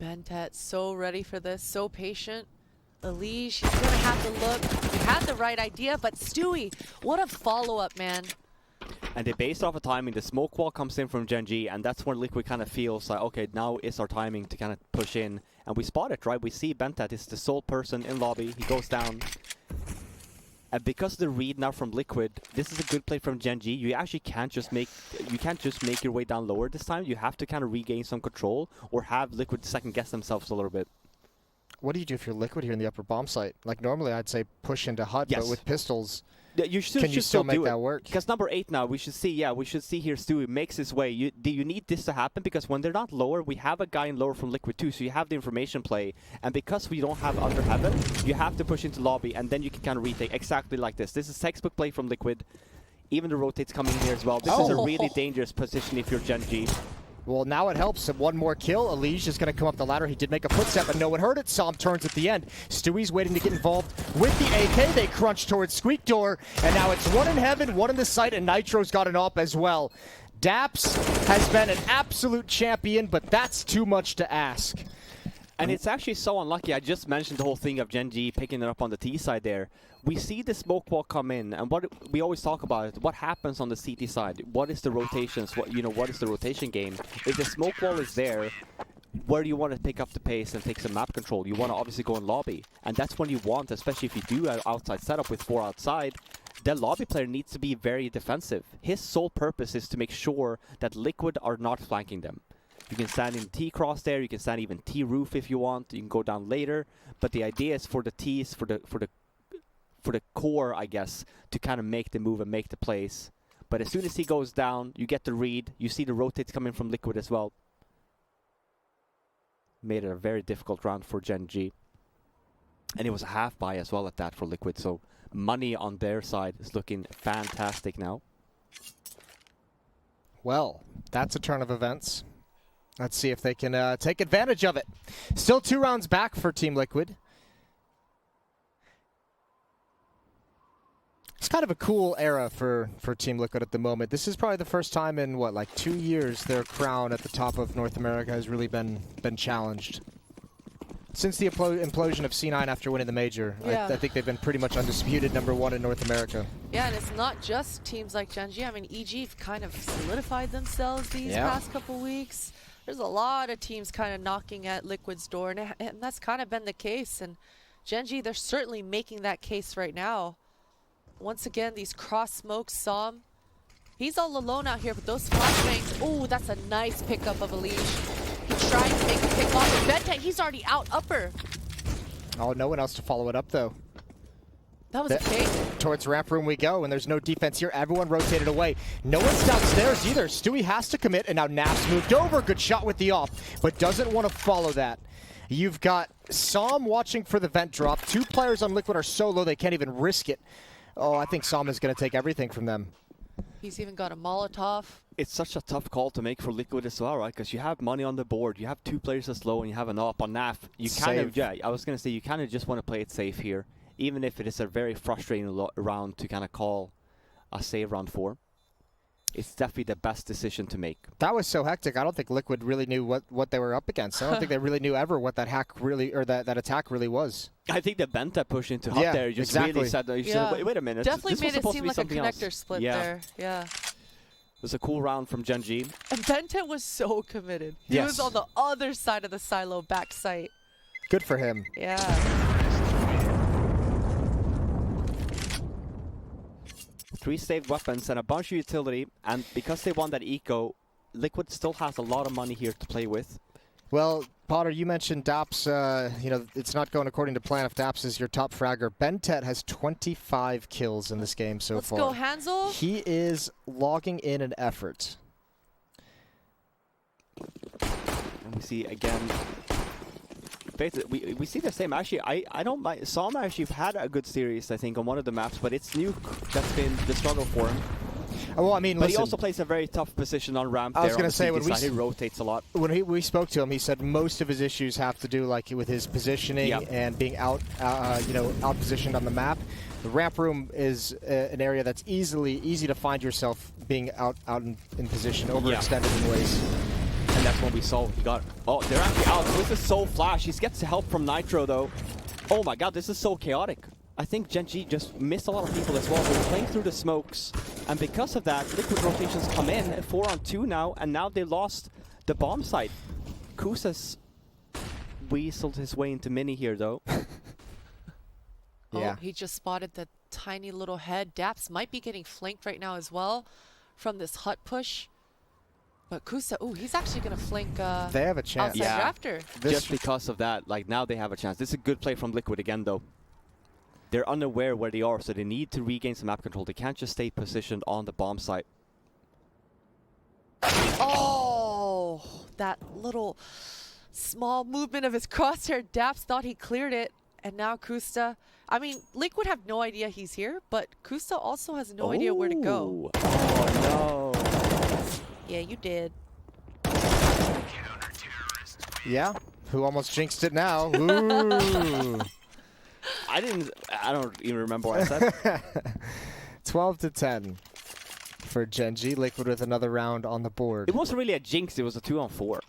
Bentet, so ready for this, so patient. Elise, she's going to have to look. You had the right idea, but Stewie, what a follow-up, man. And they based off of timing. The smoke wall comes in from Gen G, and that's when Liquid kind of feels like, okay, now is our timing to kind of push in. And we spot it, right? We see Bentet is the sole person in lobby. He goes down. And because of the read now from Liquid, this is a good play from Gen G. You actually can't just make your way down lower this time. You have to kind of regain some control or have Liquid second guess themselves a little bit. What do you do if you're Liquid here in the upper bomb site? Like normally I'd say push into HUD, but with pistols, can you still make that work? Because number 8 now, we should see here Stewie makes his way. Do you need this to happen? Because when they're not lower, we have a guy in lower from Liquid too, so you have the information play. And because we don't have under Heaven, you have to push into lobby, and then you can kind of retake exactly like this. This is textbook play from Liquid. Even the rotates coming in here as well. This is a really dangerous position if you're Gen G. Well, now it helps. One more kill. Elige is going to come up the ladder. He did make a footstep, but no one heard it. Som turns at the end. Stewie's waiting to get involved with the AK. They crunch towards Squeak Door, and now it's 1 in Heaven, 1 in the site, and Nitro's got an op as well. Daps has been an absolute champion, but that's too much to ask. And it's actually so unlucky. I just mentioned the whole thing of Gen G picking it up on the T side there. We see the smoke wall come in, and what we always talk about is what happens on the CT side. What is the rotations? What is the rotation game? If the smoke wall is there, where do you want to pick up the pace and take some map control? You want to obviously go in lobby, and that's when you want, especially if you do an outside setup with 4 outside. The lobby player needs to be very defensive. His sole purpose is to make sure that Liquid are not flanking them. You can stand in T-cross there, you can stand even T-roof if you want, you can go down later, but the idea is for the T's, for the core, I guess, to kind of make the move and make the plays. But as soon as he goes down, you get the read, you see the rotates coming from Liquid as well. Made it a very difficult round for Gen G. And it was a half buy as well at that for Liquid, so money on their side is looking fantastic now. Well, that's a turn of events. Let's see if they can take advantage of it. Still 2 rounds back for Team Liquid. It's kind of a cool era for Team Liquid at the moment. This is probably the first time in, what, like 2 years their crown at the top of North America has really been challenged. Since the implosion of C9 after winning the major, I think they've been pretty much undisputed #1 in North America. Yeah, and it's not just teams like Gen G. I mean, EG kind of solidified themselves these past couple weeks. There's a lot of teams kind of knocking at Liquid's door, and that's kind of been the case. And Gen G, they're certainly making that case right now. Once again, these cross smokes, Som. He's all alone out here, but those flashbangs, oh, that's a nice pickup of Elige. He tried to make a pick off of Bentet. He's already out upper. Oh, no one else to follow it up, though. That was a fake. Towards ramp room we go, and there's no defense here. Everyone rotated away. No one's downstairs either. Stewie has to commit, and now Naps moved over. Good shot with the off, but doesn't want to follow that. You've got Som watching for the vent drop. 2 players on Liquid are so low they can't even risk it. Oh, I think Som is going to take everything from them. He's even got a Molotov. It's such a tough call to make for Liquid as well, right? Because you have money on the board, you have 2 players that's low, and you have an op on NAF. You kind of, I was going to say, you kind of just want to play it safe here, even if it is a very frustrating round to kind of call a save round for. it's definitely the best decision to make. That was so hectic. I don't think Liquid really knew what they were up against. I don't think they really knew ever what that hack really, or that attack really was. I think the Benta push into Hut there just really said, wait a minute. Definitely this made was it seem like a connector else. split there. Yeah. It was a cool round from Gen G. And Benta was so committed. He was on the other side of the silo back site. Good for him. Yeah. 3 saved weapons and a bunch of utility, and because they won that eco, Liquid still has a lot of money here to play with. Well, Potter, you mentioned Daps, it's not going according to plan if Daps is your top fragger. Bentet has 25 kills in this game so far. Let's go, Hansel. He is logging in an effort. And we see again, we see the same. Actually, I don't mind. Som actually had a good series, I think, on one of the maps, but it's Nuke that's been the struggle for him. Well, I mean, but listen, he also plays a very tough position on ramp. I was going to say, when he rotates a lot. When we spoke to him, he said most of his issues have to do with his positioning and being out positioned on the map. The ramp room is an area that's easy to find yourself being out in position, overextended in ways. And that's when we saw he got. Oh, they're actually out. This is so flash. He gets help from Nitro though. Oh my God, this is so chaotic. I think Gen G just missed a lot of people as well. They're playing through the smokes, and because of that, Liquid rotations come in at 4-on-2 now, and now they lost the bomb site. Kusa's weaseled his way into mini here though. Oh, he just spotted the tiny little head. Daps might be getting flanked right now as well from this Hut push. But Kusa, he's actually going to flank they have a chance. Outside Rafter. Just because of that, now they have a chance. This is a good play from Liquid again though. They're unaware where they are, so they need to regain some map control. They can't just stay positioned on the bomb site. Oh, that little small movement of his crosshair. Daps thought he cleared it, and now Kusta. I mean, Liquid have no idea he's here, but Kusta also has no idea where to go. Oh, no. Yeah, you did. Yeah, who almost jinxed it now? Ooh. I don't even remember what I said. 12-10 for Gen G. Liquid with another round on the board. It wasn't really a jinx, it was a 2-on-4.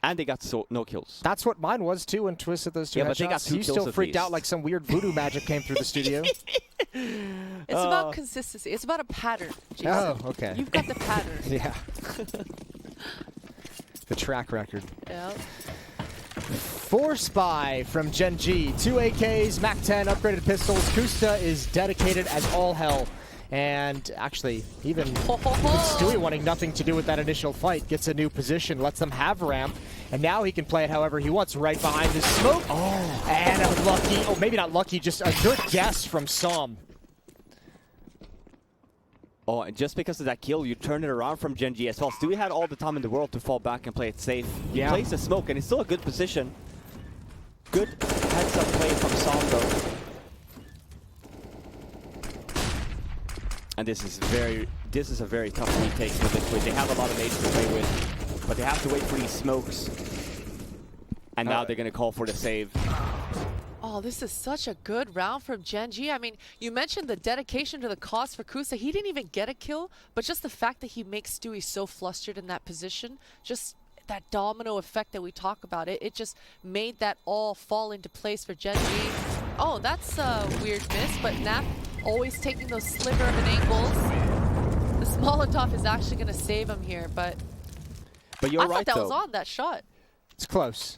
And they got no kills. That's what mine was too when Twisted those two headshots. But they got 2 you kills still freaked out like some weird voodoo magic came through the studio. It's about consistency. It's about a pattern, Jason. Oh, okay. You've got the pattern. Yeah. The track record. Yeah. 4 Spy from Gen G. 2 AKs, MAC-10, upgraded pistols. Kusta is dedicated as all hell. And actually, even Stewie wanting nothing to do with that initial fight, gets a new position, lets them have ramp, and now he can play it however he wants, right behind the smoke. Oh, and a lucky, maybe not lucky, just a good guess from Som. Oh, and just because of that kill, you turn it around from Gen G as well. Stewie had all the time in the world to fall back and play it safe. He plays the smoke, and it's still a good position. Good heads-up play from Som, though. And this is a very tough retake for Liquid. They have a lot of nades to play with, but they have to wait for these smokes. And now they're going to call for the save. Oh, this is such a good round from Gen G. I mean, you mentioned the dedication to the cause for Kusa. He didn't even get a kill, but just the fact that he makes Stewie so flustered in that position, just that domino effect that we talk about, it just made that all fall into place for Gen G. Oh, that's a weird miss, but Nap always taking those sliver of an angles. The Molotov is actually going to save him here, but you're I right, thought that though. was on, that shot. It's close.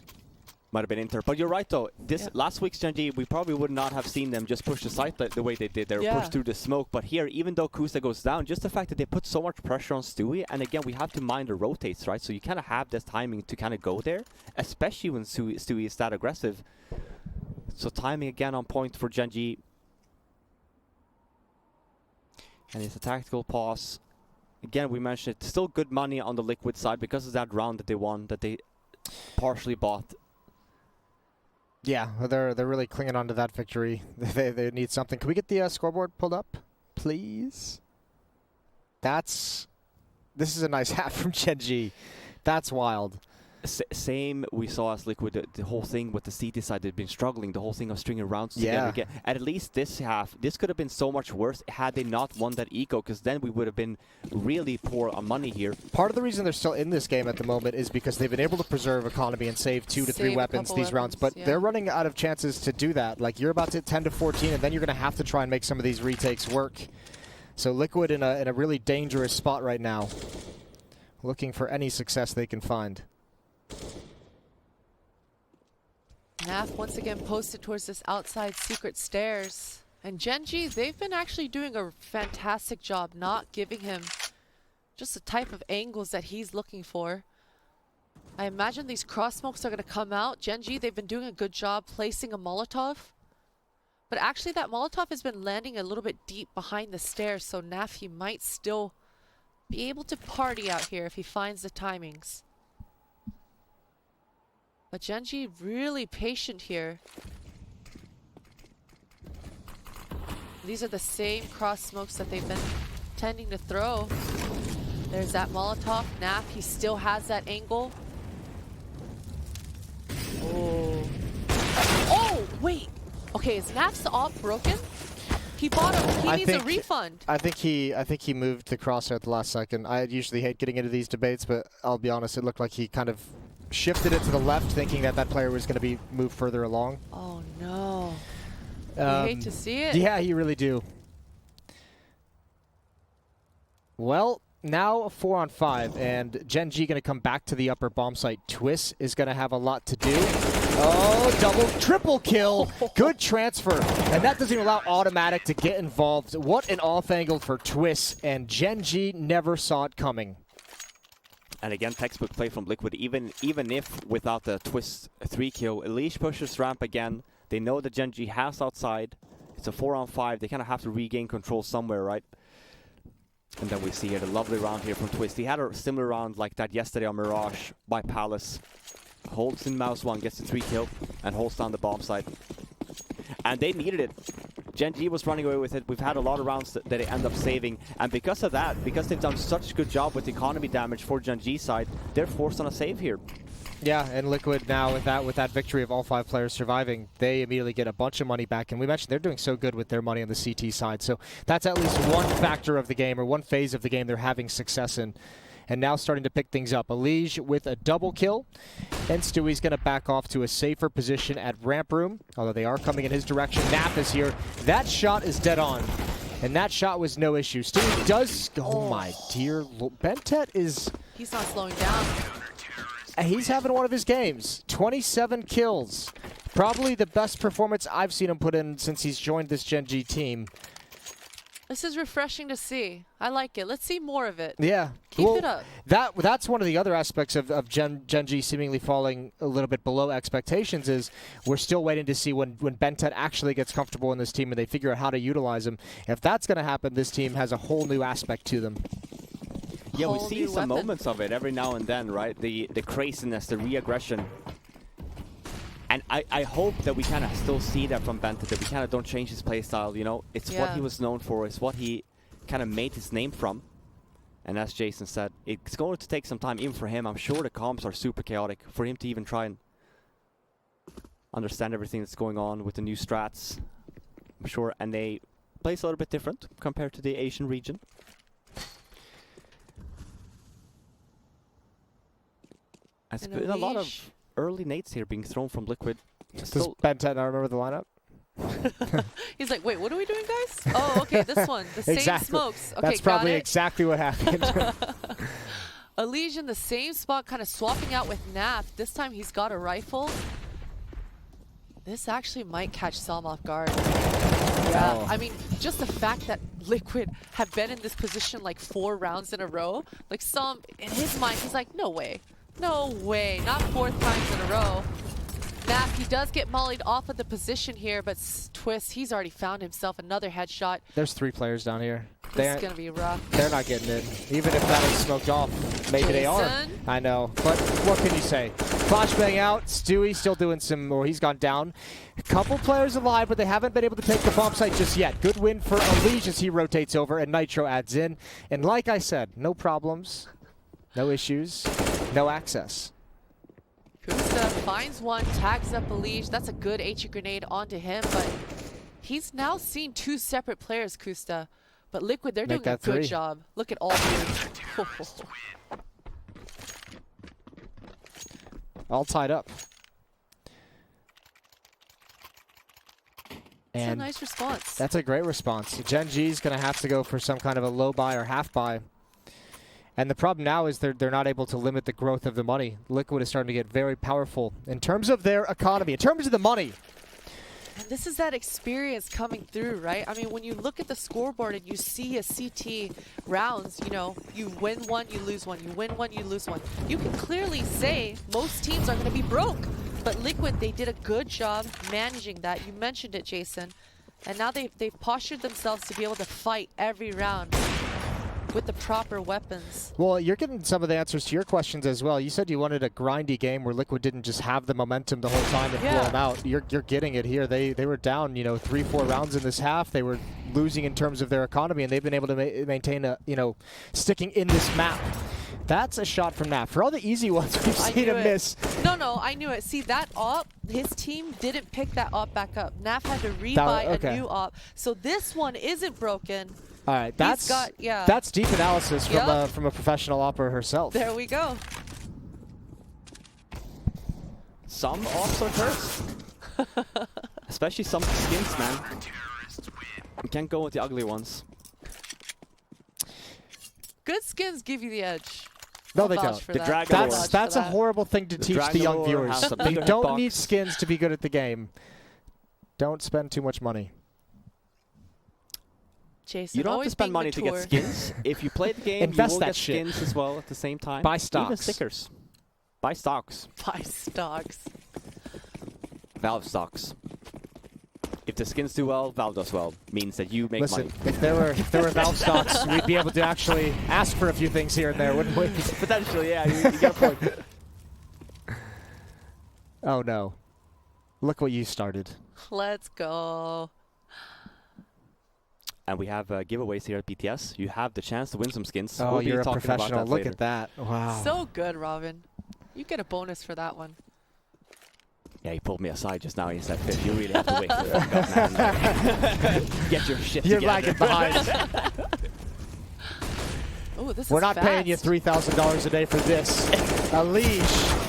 Might have been Inter. But you're right, though. Last week's Gen G, we probably would not have seen them just push the site the way they did. They were pushed through the smoke. But here, even though Kusa goes down, just the fact that they put so much pressure on Stewie, and again, we have to mind the rotates, right? So you kind of have this timing to kind of go there, especially when Stewie is that aggressive. So timing again on point for Gen G. And it's a tactical pause. Again, we mentioned it. Still good money on the Liquid side because of that round that they won, that they partially bought. Yeah, they're really clinging on to that victory. They need something. Can we get the scoreboard pulled up, please? This is a nice hat from Gen G. That's wild. Same we saw as Liquid, the whole thing with the CT side, they'd been struggling, the whole thing of stringing rounds together again. At least this half, this could have been so much worse had they not won that eco, because then we would have been really poor on money here. Part of the reason they're still in this game at the moment is because they've been able to preserve economy and save 2 to 3 weapons these rounds, but they're running out of chances to do that. Like, you're about to hit 10 to 14, and then you're going to have to try and make some of these retakes work. So Liquid in a really dangerous spot right now, looking for any success they can find. Naf once again posted towards this outside secret stairs. And Gen.G, they've been actually doing a fantastic job not giving him just the type of angles that he's looking for. I imagine these cross smokes are going to come out. Gen.G, they've been doing a good job placing a Molotov. But actually that Molotov has been landing a little bit deep behind the stairs, so Naf, he might still be able to party out here if he finds the timings. But Gen.G really patient here. These are the same cross smokes that they've been tending to throw. There's that Molotov. Naf, he still has that angle. Oh. Oh, wait. Okay, is Naf's op broken? He bought a, he needs a refund. I think he moved the crosshair at the last second. I usually hate getting into these debates, but I'll be honest, it looked like he kind of shifted it to the left, thinking that that player was going to be moved further along. Oh no. I hate to see it. Yeah, you really do. Well, now a 4-on-5, and Gen.G going to come back to the upper bomb site. Twist is going to have a lot to do. Oh, double, triple kill. Good transfer. And that doesn't even allow Automatic to get involved. What an off angle for Twist, and Gen.G never saw it coming. And again, textbook play from Liquid, even if without the Twist 3-kill. Elish pushes ramp again. They know that Gen.G has outside. It's a 4-on-5. They kind of have to regain control somewhere, right? And then we see here the lovely round here from Twist. He had a similar round like that yesterday on Mirage by Palace. Holds in mouse 1, gets the 3-kill, and holds down the bomb site. And they needed it. Gen.G was running away with it. We've had a lot of rounds that they end up saving. And because of that, because they've done such a good job with economy damage for Gen.G side, they're forced on a save here. Yeah, and Liquid now with that victory of all 5 players surviving, they immediately get a bunch of money back. And we mentioned they're doing so good with their money on the CT side. So that's at least one factor of the game, or one phase of the game they're having success in. And now starting to pick things up. Elige with a double kill. And Stewie's going to back off to a safer position at ramp room, although they are coming in his direction. Nap is here. That shot is dead on. And that shot was no issue. Stewie does... Oh my dear... Bentet is... He's not slowing down. He's having one of his games. 27 kills. Probably the best performance I've seen him put in since he's joined this Gen.G team. This is refreshing to see. I like it. Let's see more of it. Yeah. Keep it up. That's one of the other aspects of Gen.G seemingly falling a little bit below expectations is we're still waiting to see when Bentet actually gets comfortable in this team and they figure out how to utilize him. If that's going to happen, this team has a whole new aspect to them. Yeah, we see some moments of it every now and then, right? The craziness, the re-aggression. And I hope that we kind of still see that from Bentet, that we kind of don't change his playstyle, you know? It's what he was known for, it's what he kind of made his name from. And as Jason said, it's going to take some time, even for him. I'm sure the comps are super chaotic for him to even try and understand everything that's going on with the new strats. I'm sure, and they play a little bit different compared to the Asian region. There's been a lot of early nades here being thrown from Liquid. Does Bentet not remember the lineup? He's like, wait, what are we doing, guys? Oh, okay, this one. The same smokes. Okay, that's probably exactly what happened. Elige in the same spot, kind of swapping out with Naf. This time he's got a rifle. This actually might catch Sam off guard. Yeah, I mean, just the fact that Liquid have been in this position like 4 rounds in a row, like Sam, in his mind, he's like, no way. No way, not 4th times in a row. Nap, he does get mollied off of the position here, but Twist, he's already found himself another headshot. There's 3 players down here. This is going to be rough. They're not getting it. Even if that is smoked off, maybe they are. I know, but what can you say? Flashbang out, Stewie still doing some, or he's gone down. A couple players alive, but they haven't been able to take the bomb site just yet. Good win for Elige as he rotates over, and Nitro adds in. And like I said, no problems, no issues, no access. Kusta finds one, tags up Elish. That's a good HE grenade onto him, but he's now seen 2 separate players, Kusta. But Liquid, they're doing a good job. Look at all three. All tied up. That's a nice response. That's a great response. Gen G's going to have to go for some kind of a low buy or half buy. And the problem now is they're not able to limit the growth of the money. Liquid is starting to get very powerful in terms of their economy, in terms of the money. And this is that experience coming through, right? I mean, when you look at the scoreboard and you see a CT rounds, you know, you win one, you lose one, you win one, you lose one. You can clearly say most teams are going to be broke. But Liquid, they did a good job managing that. You mentioned it, Jason. And now they've postured themselves to be able to fight every round with the proper weapons. Well, you're getting some of the answers to your questions as well. You said you wanted a grindy game where Liquid didn't just have the momentum the whole time and blow them out. You're getting it here. They were down, you know, 3-4 rounds in this half. They were losing in terms of their economy, and they've been able to maintain a, you know, sticking in this map. That's a shot from Naf. For all the easy ones, we've seen him miss. No, I knew it. See, that op, his team didn't pick that op back up. Naf had to rebuy a new op. So this one isn't broken. All right, that's deep analysis from a professional opera herself. There we go. Some ops are cursed. Especially some skins, man. You can't go with the ugly ones. Good skins give you the edge. No, they don't. That's a horrible thing to teach the young viewers. They don't need skins to be good at the game. Don't spend too much money. Jason, you don't have to spend money to get skins. If you play the game, you will get skins as well at the same time. Buy stocks. Even stickers. Buy stocks. Buy stocks. Valve stocks. If the skins do well, Valve does well. Means that you make money. If there were Valve stocks, we'd be able to actually ask for a few things here and there, wouldn't we? Potentially, yeah. You get a point. Oh no! Look what you started. Let's go. And we have giveaways here at BTS. You have the chance to win some skins. Oh, you're a professional. Look at that. Wow. So good, Robin. You get a bonus for that one. Yeah, he pulled me aside just now. He said, "Fifth, you really have to wait for the fuck up, man. Get your shit together." You're lagging behind. Oh, this We're is not fast. paying you $3,000 a day for this. Elish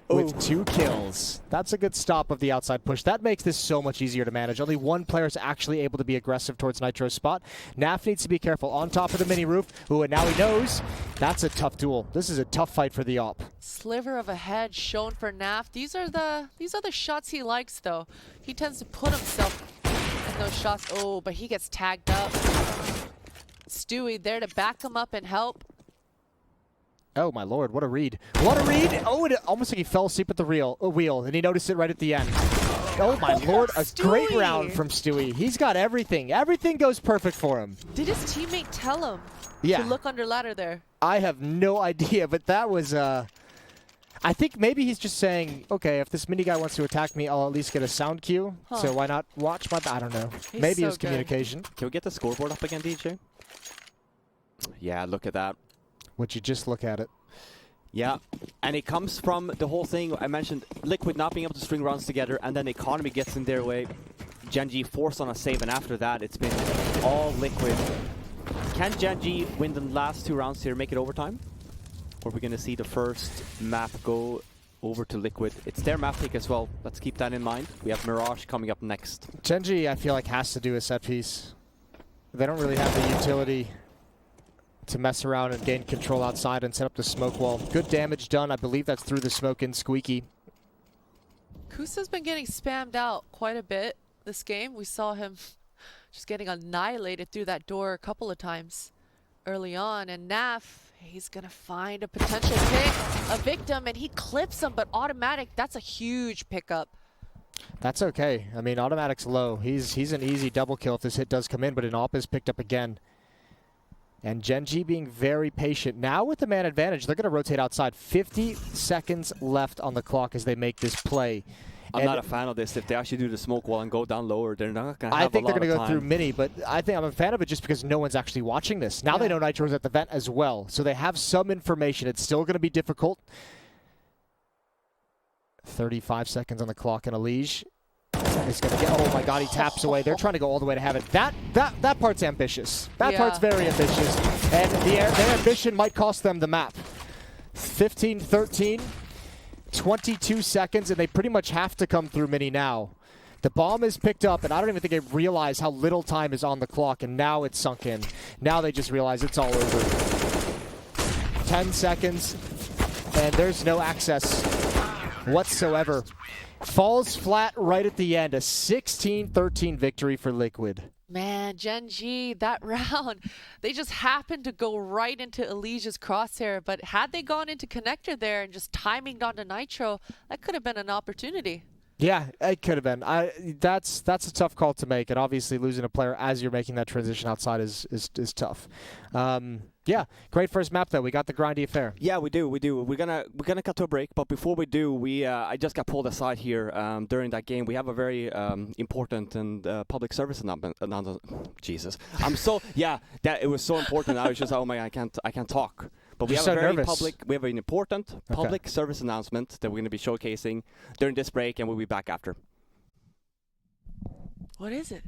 with 2 kills. That's a good stop of the outside push. That makes this so much easier to manage. Only one player is actually able to be aggressive towards Nitro's spot. Naf needs to be careful on top of the mini roof. Ooh, and now he knows. That's a tough duel. This is a tough fight for the op. Sliver of a head shown for Naf. These are the shots he likes, though. He tends to put himself in those shots. Oh, but he gets tagged up. Stewie there to back him up and help. Oh my lord, what a read. What a read! Oh, it almost like he fell asleep at the wheel, and he noticed it right at the end. Oh my lord, a great round from Stewie. He's got everything. Everything goes perfect for him. Did his teammate tell him to look under ladder there? I have no idea, but that was, I think maybe he's just saying, okay, if this mini guy wants to attack me, I'll at least get a sound cue. So why not watch my... I don't know. Maybe it was communication. Can we get the scoreboard up again, DJ? Yeah, look at that. Would you just look at it? Yeah, and it comes from the whole thing I mentioned, Liquid not being able to string rounds together, and then the economy gets in their way. Gen G forced on a save, and after that, it's been all Liquid. Can Gen G win the last 2 rounds here, make it overtime? Or are we going to see the first map go over to Liquid? It's their map pick as well. Let's keep that in mind. We have Mirage coming up next. Gen G, I feel like, has to do a set piece. They don't really have the utility to mess around and gain control outside and set up the smoke wall. Good damage done. I believe that's through the smoke in Squeaky. Kusa's been getting spammed out quite a bit this game. We saw him just getting annihilated through that door a couple of times early on. And Naf, he's going to find a potential pick, a victim, and he clips him, but automatic, that's a huge pickup. That's okay. I mean, automatic's low. He's an easy double kill if this hit does come in, but an op is picked up again. And Gen G being very patient. Now with the man advantage, they're going to rotate outside. 50 seconds left on the clock as they make this play. I'm not a fan of this. If they actually do the smoke wall and go down lower, they're not going to have a lot of time. I think they're going to go through mini, but I think I'm a fan of it just because no one's actually watching this. Now they know Nitro's at the vent as well, so they have some information. It's still going to be difficult. 35 seconds on the clock, and Elige is going to get, oh my god, he taps away. They're trying to go all the way to have it. That part's ambitious. That part's very ambitious. And their ambition might cost them the map. 15-13, 22 seconds, and they pretty much have to come through Mini now. The bomb is picked up, and I don't even think they realize how little time is on the clock, and now it's sunk in. Now they just realize it's all over. 10 seconds, and there's no access whatsoever. Falls flat right at the end. A 16-13 victory for Liquid. Man, Gen G, that round, they just happened to go right into Elige's crosshair, but had they gone into connector there and just timing onto Nitro, that could have been an opportunity. Yeah, it could have been. That's a tough call to make, and obviously losing a player as you're making that transition outside is tough. Yeah, great first map though. We got the grindy affair. Yeah, we do. We're gonna cut to a break, but before we do, I just got pulled aside here during that game. We have a very important and public service announcement. Jesus, I'm so that it was so important. I was just oh my, I can't talk. But we have a very we have an important public service announcement that we're going to be showcasing during this break, and we'll be back after. What is it?